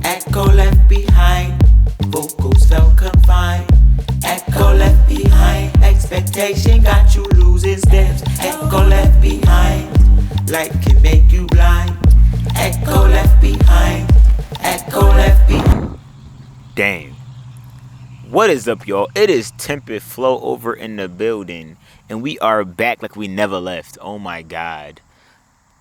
Echo left behind, vocals felt confined. Echo left behind, expectation got you losing steps. Echo left behind, life can make you blind. Echo left behind, echo left behind. Damn. What is up, y'all? It is TTMPPedFlowover in the building, and we are back like we never left. Oh my god.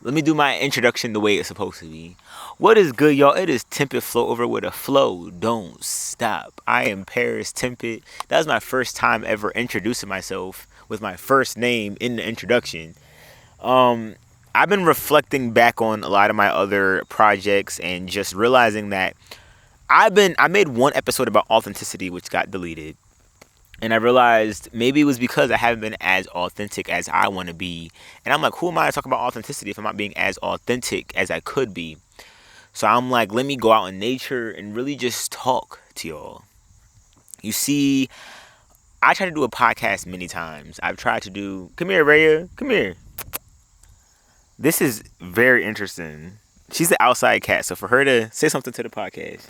Let me do my introduction the way it's supposed to be. What is good, y'all? It is TTMPPedFlowover with a flow. Don't stop. I am Paristtmpped. That was my first time ever introducing myself with my first name in the introduction. I've been reflecting back on a lot of my other projects and just realizing that I made one episode about authenticity which got deleted. And I realized maybe it was because I haven't been as authentic as I want to be. And I'm like, who am I to talk about authenticity if I'm not being as authentic as I could be? So I'm like, let me go out in nature and really just talk to y'all. You see, I tried to do a podcast many times. I've tried to do... Come here, Raya. Come here. This is very interesting. She's the outside cat, so for her to say something to the podcast,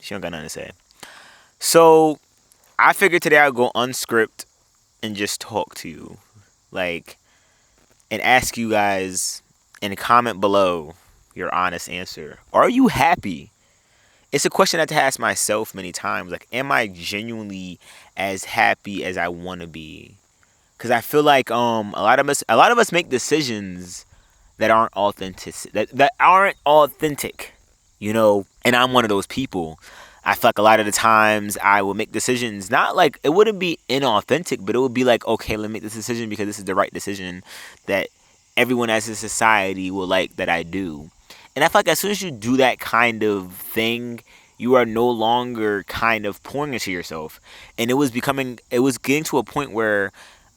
she don't got nothing to say. So I figured today I'll go unscript and just talk to you, and ask you guys in a comment below your honest answer. Are you happy? It's a question I had to ask myself many times. Am I genuinely as happy as I want to be? Because I feel like a lot of us make decisions that aren't authentic. That aren't authentic, and I'm one of those people. I feel like a lot of the times I will make decisions, not like it wouldn't be inauthentic, but it would be like, okay, let me make this decision because this is the right decision that everyone as a society will like that I do. And I feel like as soon as you do that kind of thing, you are no longer kind of pouring into yourself. And it was getting to a point where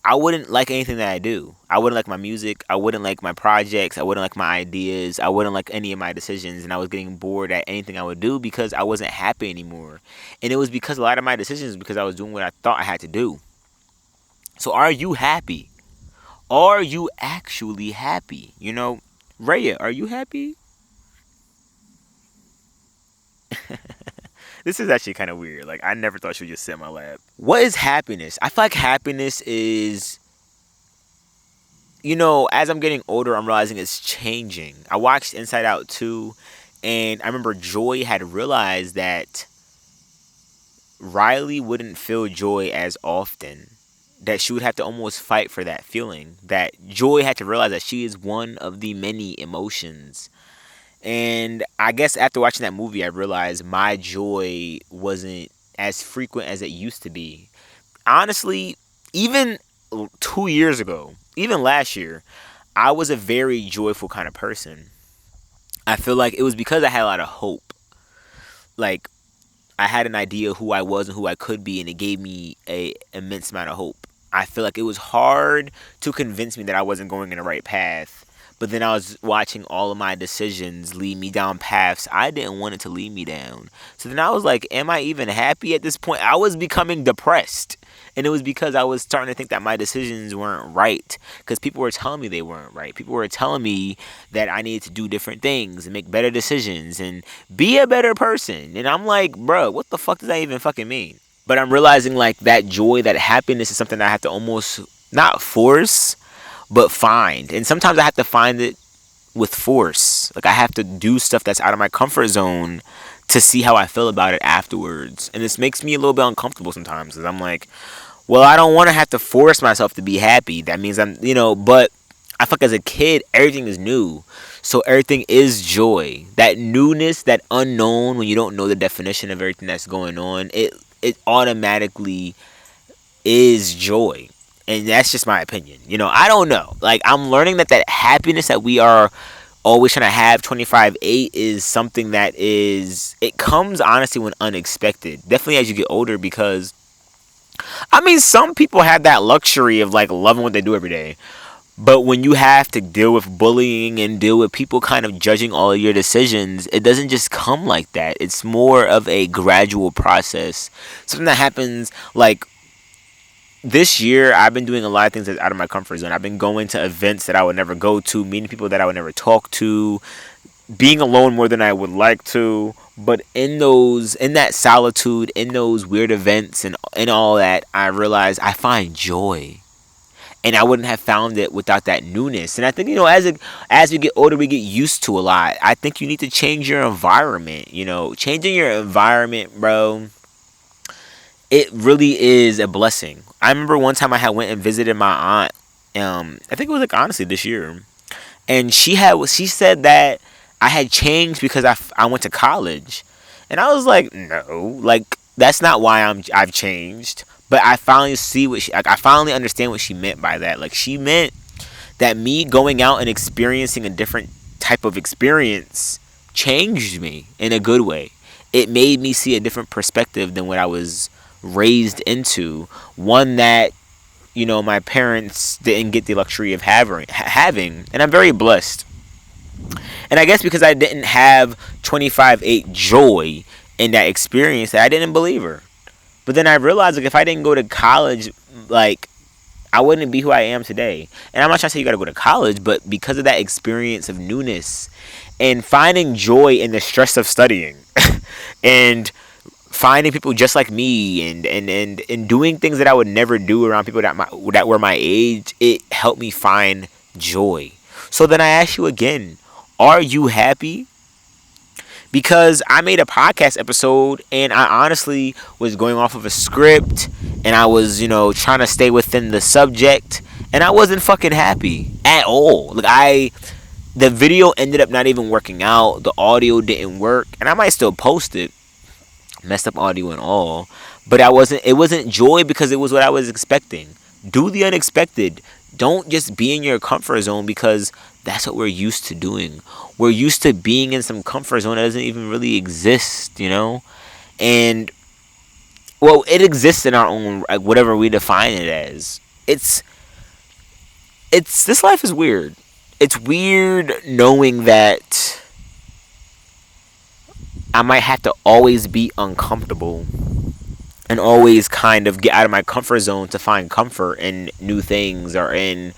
I wouldn't like anything that I do. I wouldn't like my music. I wouldn't like my projects. I wouldn't like my ideas. I wouldn't like any of my decisions. And I was getting bored at anything I would do because I wasn't happy anymore. And it was because a lot of my decisions because I was doing what I thought I had to do. So are you happy? Are you actually happy? Raya, are you happy? This is actually kind of weird. I never thought she would just sit in my lap. What is happiness? I feel like happiness is, as I'm getting older, I'm realizing it's changing. I watched Inside Out 2, and I remember Joy had realized that Riley wouldn't feel joy as often. That she would have to almost fight for that feeling. That Joy had to realize that she is one of the many emotions. And I guess after watching that movie, I realized my joy wasn't as frequent as it used to be. Honestly, even 2 years ago, even last year, I was a very joyful kind of person. I feel like it was because I had a lot of hope. I had an idea of who I was and who I could be, and it gave me an immense amount of hope. I feel like it was hard to convince me that I wasn't going in the right path. But then I was watching all of my decisions lead me down paths I didn't want it to lead me down. So then I was like, am I even happy at this point? I was becoming depressed. And it was because I was starting to think that my decisions weren't right. Because people were telling me they weren't right. People were telling me that I needed to do different things and make better decisions and be a better person. And I'm like, bro, what the fuck does that even fucking mean? But I'm realizing that joy, that happiness is something that I have to almost not force, but find. And sometimes I have to find it with force. I have to do stuff that's out of my comfort zone to see how I feel about it afterwards. And this makes me a little bit uncomfortable sometimes because I'm like, well, I don't want to have to force myself to be happy. That means but I feel like as a kid, everything is new. So everything is joy. That newness, that unknown, when you don't know the definition of everything that's going on, it automatically is joy. And that's just my opinion. I don't know. I'm learning that happiness that we are always trying to have 25/8 is something that it comes honestly when unexpected. Definitely as you get older because, some people have that luxury of loving what they do every day. But when you have to deal with bullying and deal with people kind of judging all of your decisions, it doesn't just come like that. It's more of a gradual process. Something that happens this year, I've been doing a lot of things that's out of my comfort zone. I've been going to events that I would never go to, meeting people that I would never talk to, being alone more than I would like to. But in that solitude, in those weird events and all that, I realized I find joy. And I wouldn't have found it without that newness. And I think, as we get older, we get used to a lot. I think you need to change your environment. Changing your environment, bro, it really is a blessing. I remember one time I had went and visited my aunt. I think it was like honestly this year, and she said that I had changed because I went to college, and I was like, no, like that's not why I've changed. But I finally see I finally understand what she meant by that. Like, she meant that me going out and experiencing a different type of experience changed me in a good way. It made me see a different perspective than what I was raised into. One that, my parents didn't get the luxury of having, and I'm very blessed. And I guess because I didn't have 25/8 joy in that experience, that I didn't believe her. But then I realized, like, if I didn't go to college, like, I wouldn't be who I am today. And I'm not trying to say you gotta go to college, but because of that experience of newness and finding joy in the stress of studying and finding people just like me and doing things that I would never do around people that were my age, it helped me find joy. So then I ask you again, are you happy? Because I made a podcast episode and I honestly was going off of a script and I was, trying to stay within the subject, and I wasn't fucking happy at all. Like, the video ended up not even working out. The audio didn't work, and I might still post it. Messed up audio and all, but it wasn't joy because it was what I was expecting. Do the unexpected. Don't just be in your comfort zone, because that's what we're used to doing. We're used to being in some comfort zone that doesn't even really exist, and well, it exists in our own, like, whatever we define it as. It's this life is weird. It's weird knowing that I might have to always be uncomfortable and always kind of get out of my comfort zone to find comfort in new things, or in,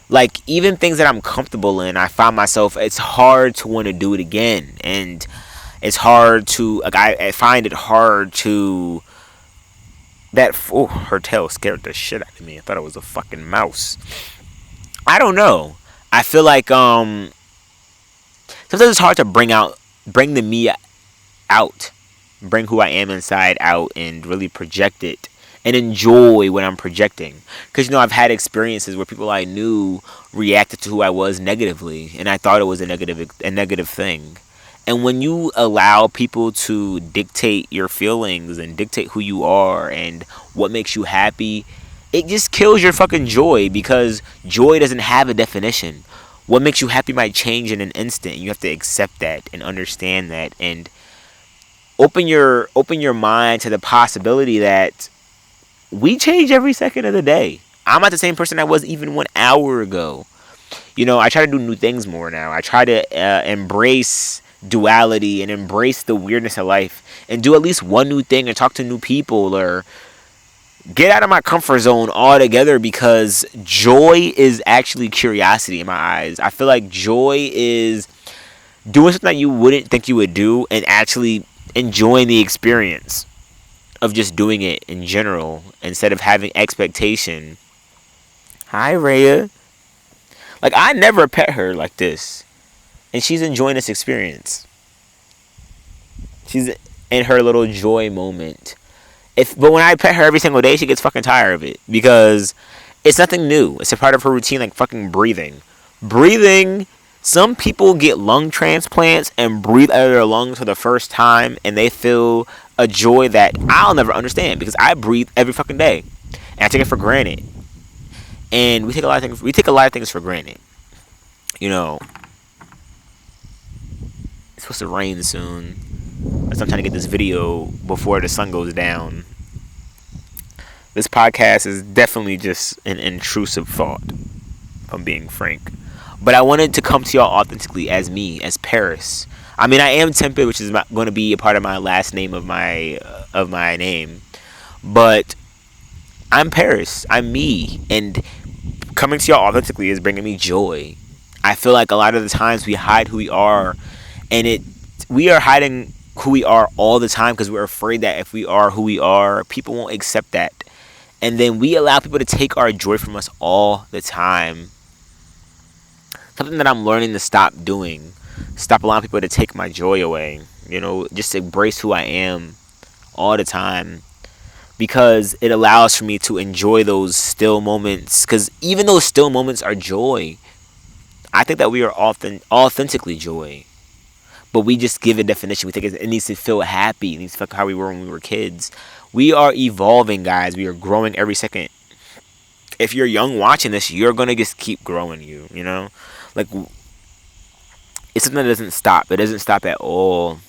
like, even things that I'm comfortable in. I find myself, it's hard to want to do it again, and it's hard to, like, I find it hard to, her tail scared the shit out of me. I thought it was a fucking mouse. I don't know. I feel like sometimes it's hard to bring the me out, bring who I am inside out, and really project it and enjoy what I'm projecting. Because, I've had experiences where people I knew reacted to who I was negatively, and I thought it was a negative thing. And when you allow people to dictate your feelings and dictate who you are and what makes you happy, it just kills your fucking joy, because joy doesn't have a definition. What makes you happy might change in an instant. You have to accept that and understand that, and open your mind to the possibility that we change every second of the day. I'm not the same person I was even 1 hour ago. I try to do new things more now. I try to embrace duality and embrace the weirdness of life, and do at least one new thing, or talk to new people, or get out of my comfort zone altogether, because joy is actually curiosity in my eyes. I feel like joy is doing something that you wouldn't think you would do, and actually enjoying the experience of just doing it in general, instead of having expectation. Hi, Rhea. Like, I never pet her like this, and she's enjoying this experience. She's in her little joy moment. But when I pet her every single day, she gets fucking tired of it, because it's nothing new. It's a part of her routine, like fucking breathing. Some people get lung transplants and breathe out of their lungs for the first time, and they feel a joy that I'll never understand, because I breathe every fucking day, and I take it for granted. And we take a lot of things for granted. It's supposed to rain soon, so I'm trying to get this video before the sun goes down. This podcast is definitely just an intrusive thought, if I'm being frank. But I wanted to come to y'all authentically as me, as Paris. I mean, I am Temped, which is going to be a part of my last name of my name. But I'm Paris. I'm me. And coming to y'all authentically is bringing me joy. I feel like a lot of the times we hide who we are, and we are hiding who we are all the time because we're afraid that if we are who we are, people won't accept that. And then we allow people to take our joy from us all the time. Something that I'm learning to stop doing. Stop allowing people to take my joy away. Just embrace who I am all the time. Because it allows for me to enjoy those still moments. Because even those still moments are joy. I think that we are often authentically joy. But we just give a definition. We think it needs to feel happy. It needs to feel like how we were when we were kids. We are evolving, guys. We are growing every second. If you're young watching this, you're going to just keep growing, Like, it's something that doesn't stop. It doesn't stop at all.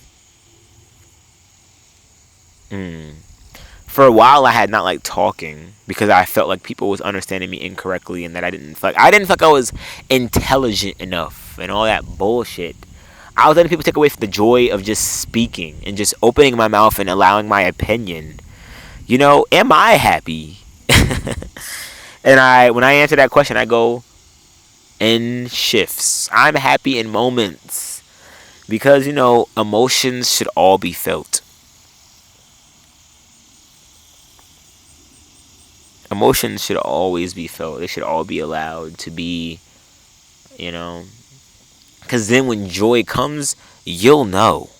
For a while, I had not liked talking because I felt like people was understanding me incorrectly and that I didn't feel like I was intelligent enough and all that bullshit. I was letting people take away from the joy of just speaking and just opening my mouth and allowing my opinion. Am I happy? And when I answer that question, I go in shifts. I'm happy in moments because, emotions should all be felt. Emotions should always be felt. They should all be allowed to be, because then when joy comes, you'll know.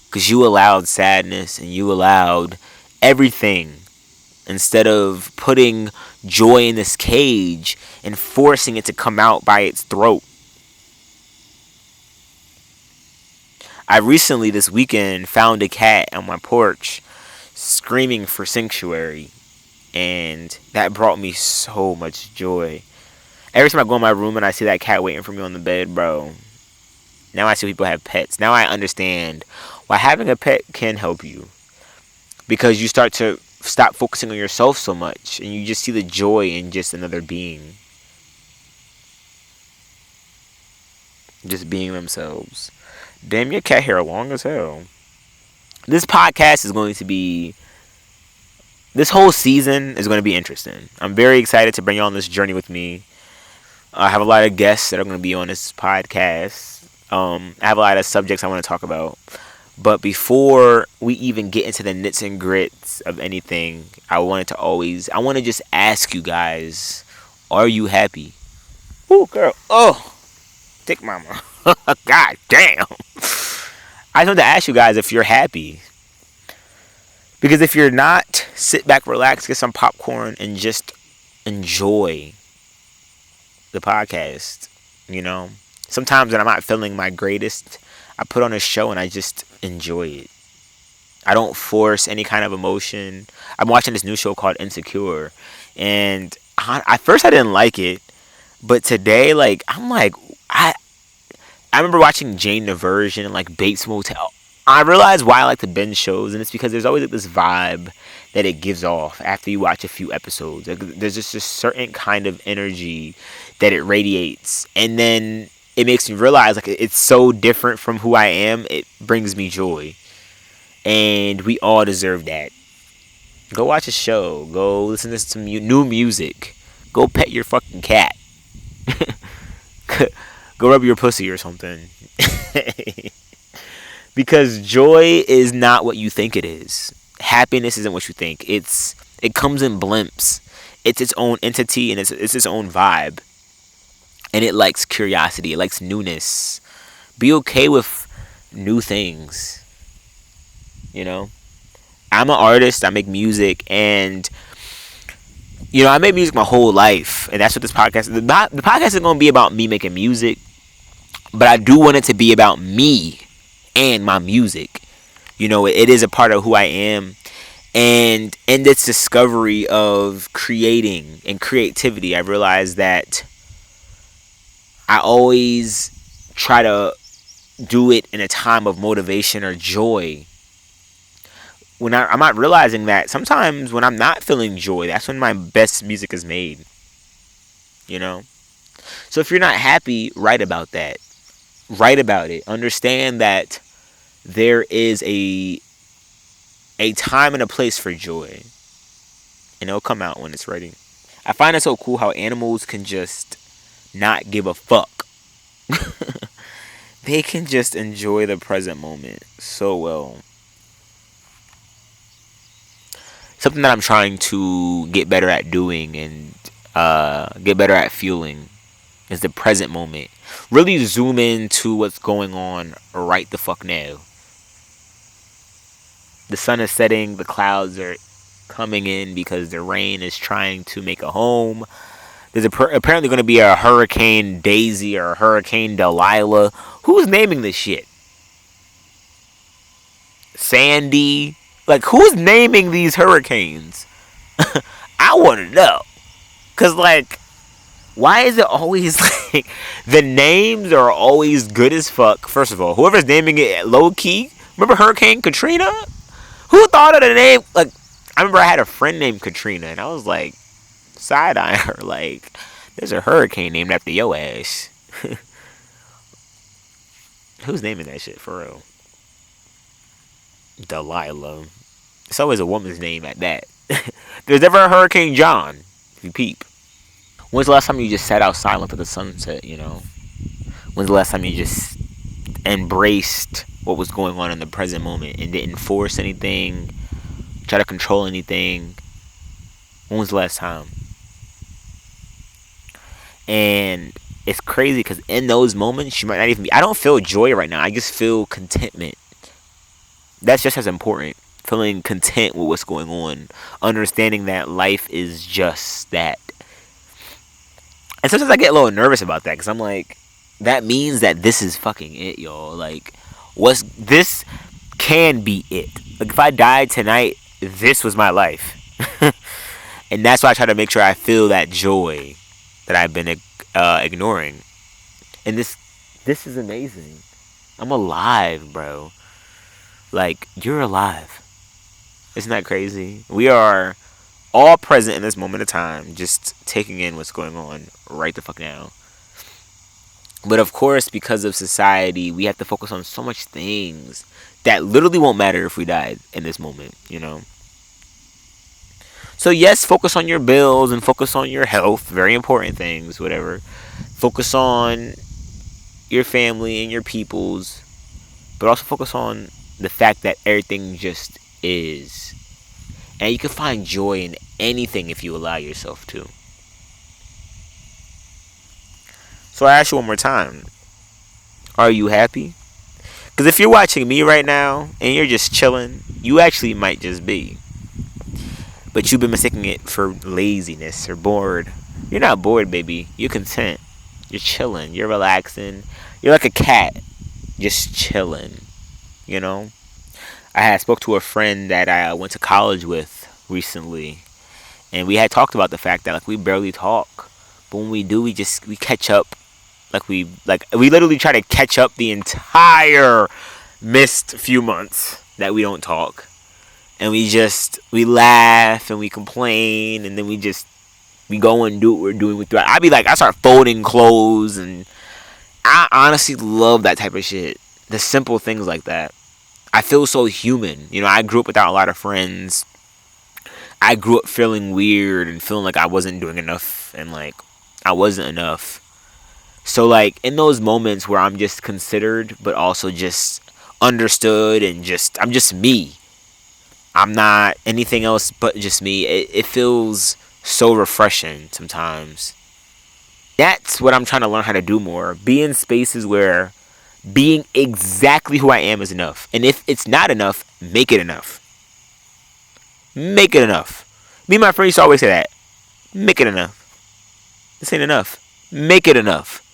Because you allowed sadness and you allowed everything instead of putting joy in this cage and forcing it to come out by its throat. I recently, this weekend, found a cat on my porch screaming for sanctuary. And that brought me so much joy. Every time I go in my room and I see that cat waiting for me on the bed, bro. Now I see people have pets. Now I understand why having a pet can help you. Because you start to stop focusing on yourself so much. And you just see the joy in just another being. Just being themselves. Damn, your cat hair long as hell. This podcast is going to be... This whole season is going to be interesting. I'm very excited to bring you on this journey with me. I have a lot of guests that are going to be on this podcast. I have a lot of subjects I want to talk about. But before we even get into the nits and grits of anything, I want to just ask you guys, are you happy? Ooh, girl. Oh, thick mama. God damn. I just want to ask you guys if you're happy. Because if you're not, sit back, relax, get some popcorn, and just enjoy the podcast. Sometimes when I'm not feeling my greatest, I put on a show and I just enjoy it. I don't force any kind of emotion. I'm watching this new show called Insecure. And at first I didn't like it. But today, I remember watching Jane the Virgin and Bates Motel. I realize why I like to binge shows, and it's because there's always this vibe that it gives off after you watch a few episodes. There's just a certain kind of energy that it radiates, and then it makes me realize it's so different from who I am. It brings me joy, and we all deserve that. Go watch a show. Go listen to some new music. Go pet your fucking cat. Go rub your pussy or something. Because joy is not what you think it is. Happiness isn't what you think. It comes in blimps. It's its own entity and it's its own vibe. And it likes curiosity. It likes newness. Be okay with new things. I'm an artist. I make music. And, I made music my whole life. And that's what this podcast is. The podcast is going to be about me making music. But I do want it to be about me and my music. It is a part of who I am. And in this discovery of creating and creativity, I realized that I always try to do it in a time of motivation or joy. When I'm not realizing that sometimes when I'm not feeling joy, that's when my best music is made. So if you're not happy, write about that. Write about it. Understand that there is a time and a place for joy. And it'll come out when it's ready. I find it so cool how animals can just not give a fuck They can just enjoy the present moment so well. Something that I'm trying to get better at doing and get better at feeling is the present moment. Really zoom into what's going on right the fuck now. The sun is setting, the clouds are coming in because the rain is trying to make a home. There's apparently going to be a Hurricane Daisy or a Hurricane Delilah. Who's naming this shit? Sandy? Like, who's naming these hurricanes? I want to know. Because, like, why is it always like the names are always good as fuck? First of all, whoever's naming it low key. Remember Hurricane Katrina? Who thought of the name? Like, I remember I had a friend named Katrina, and I was like, side eyeing her, like, there's a hurricane named after your ass. Who's naming that shit for real? Delilah. It's always a woman's name at that. There's never a Hurricane John, if you peep. When's the last time you just sat outside and looked at the sunset, you know? When's the last time you just embraced what was going on in the present moment and didn't force anything, try to control anything? When was the last time? And it's crazy because in those moments, you might not even be. I don't feel joy right now. I just feel contentment. That's just as important. Feeling content with what's going on. Understanding that life is just that. And sometimes I get a little nervous about that because I'm like, that means that this is fucking it, y'all. Like, this can be it. Like, if I died tonight, this was my life. And that's why I try to make sure I feel that joy that I've been ignoring. And this is amazing. I'm alive, bro. Like, you're alive. Isn't that crazy? We are all present in this moment of time, just taking in what's going on right the fuck now. But of course, because of society, we have to focus on so much things that literally won't matter if we died in this moment, you know? So yes, focus on your bills and focus on your health, very important things, whatever. Focus on your family and your peoples, but also focus on the fact that everything just is. And you can find joy in anything if you allow yourself to. So I ask you one more time. Are you happy? Because if you're watching me right now and you're just chilling, you actually might just be. But you've been mistaking it for laziness or bored. You're not bored, baby. You're content. You're chilling. You're relaxing. You're like a cat. Just chilling. You know? I had spoke to a friend that I went to college with recently. And we had talked about the fact that, like, we barely talk. But when we do, we catch up. We literally try to catch up the entire missed few months that we don't talk. And we laugh and we complain, and then we go and do what we're doing with. I start folding clothes, and I honestly love that type of shit. The simple things like that. I feel so human. You know, I grew up without a lot of friends. I grew up feeling weird and feeling like I wasn't doing enough and like I wasn't enough. So like in those moments where I'm just considered but also just understood and I'm just me. I'm not anything else but just me. It feels so refreshing sometimes. That's what I'm trying to learn how to do more. Be in spaces where being exactly who I am is enough. And if it's not enough, make it enough. Make it enough. Me and my friends used to always say that. Make it enough. This ain't enough. Make it enough.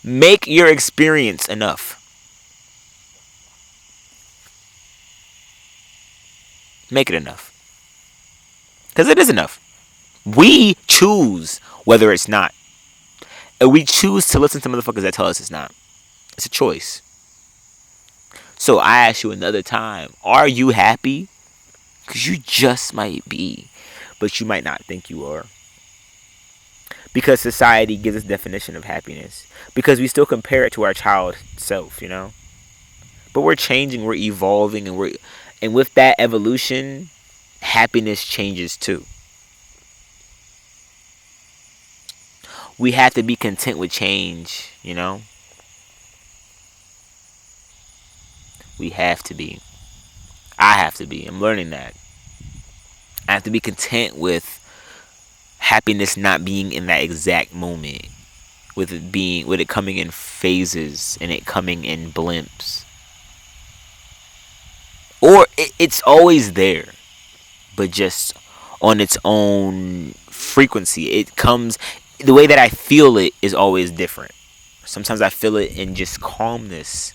Make your experience enough. Make it enough. Because it is enough. We choose whether it's not. And we choose to listen to motherfuckers that tell us it's not. It's a choice. So I ask you another time, are you happy? Because you just might be. But you might not think you are. Because society gives us definition of happiness. Because we still compare it to our child self, you know? But we're changing, we're evolving, and with that evolution, happiness changes too. We have to be content with change, you know? We have to be. I have to be. I'm learning that. I have to be content with happiness not being in that exact moment, with it coming in phases and it coming in blimps, or it's always there, but just on its own frequency. It comes, the way that I feel it is always different. Sometimes I feel it in just calmness.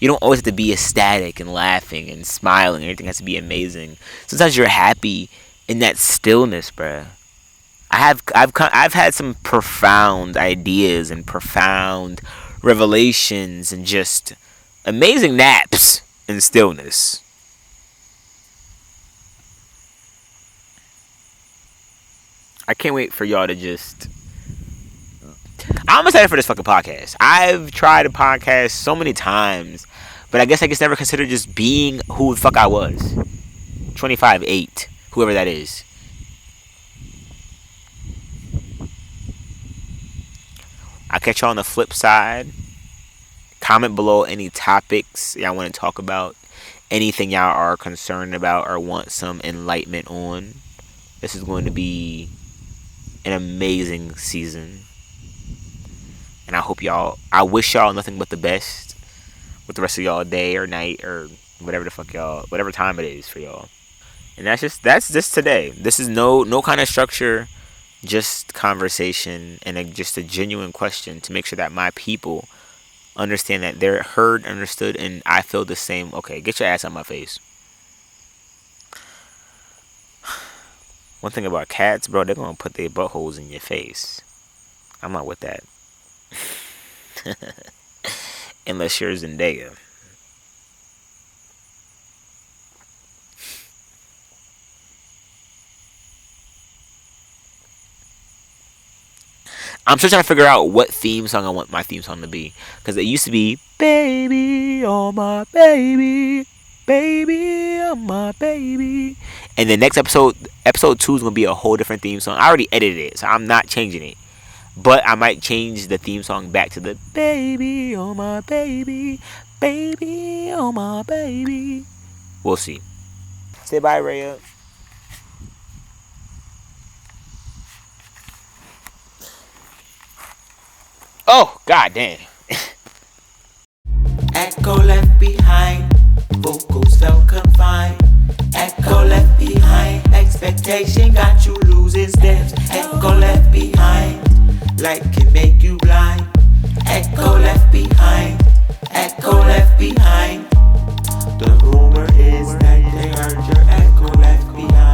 You don't always have to be ecstatic and laughing and smiling. Everything has to be amazing. Sometimes you're happy in that stillness, bruh. I've had some profound ideas and profound revelations and just amazing naps in stillness. I can't wait for y'all to just. I'm excited for this fucking podcast. I've tried a podcast so many times, but I guess I just never considered just being who the fuck I was. 25-8, whoever that is. I'll catch y'all on the flip side. Comment below any topics y'all want to talk about. Anything y'all are concerned about or want some enlightenment on. This is going to be an amazing season. And I wish y'all nothing but the best with the rest of y'all day or night or whatever the fuck y'all, whatever time it is for y'all. And that's just today. This is no kind of structure, just conversation and just a genuine question to make sure that my people understand that they're heard, understood, and I feel the same. Okay, get your ass out my face. One thing about cats, bro, they're gonna put their buttholes in your face. I'm not with that. Unless you're Zendaya. I'm still trying to figure out what theme song I want my theme song to be. Because it used to be, baby, oh my baby, baby, oh my baby. And the next episode 2 is going to be a whole different theme song. I already edited it, so I'm not changing it. But I might change the theme song back to the baby, oh my baby, baby, oh my baby. We'll see. Say bye, Rhea. Oh, god damn. Echo left behind, vocals felt confined. Echo left behind, expectation got you losing steps. Echo left behind, like can make you blind. Echo left behind, echo left behind. The rumor is that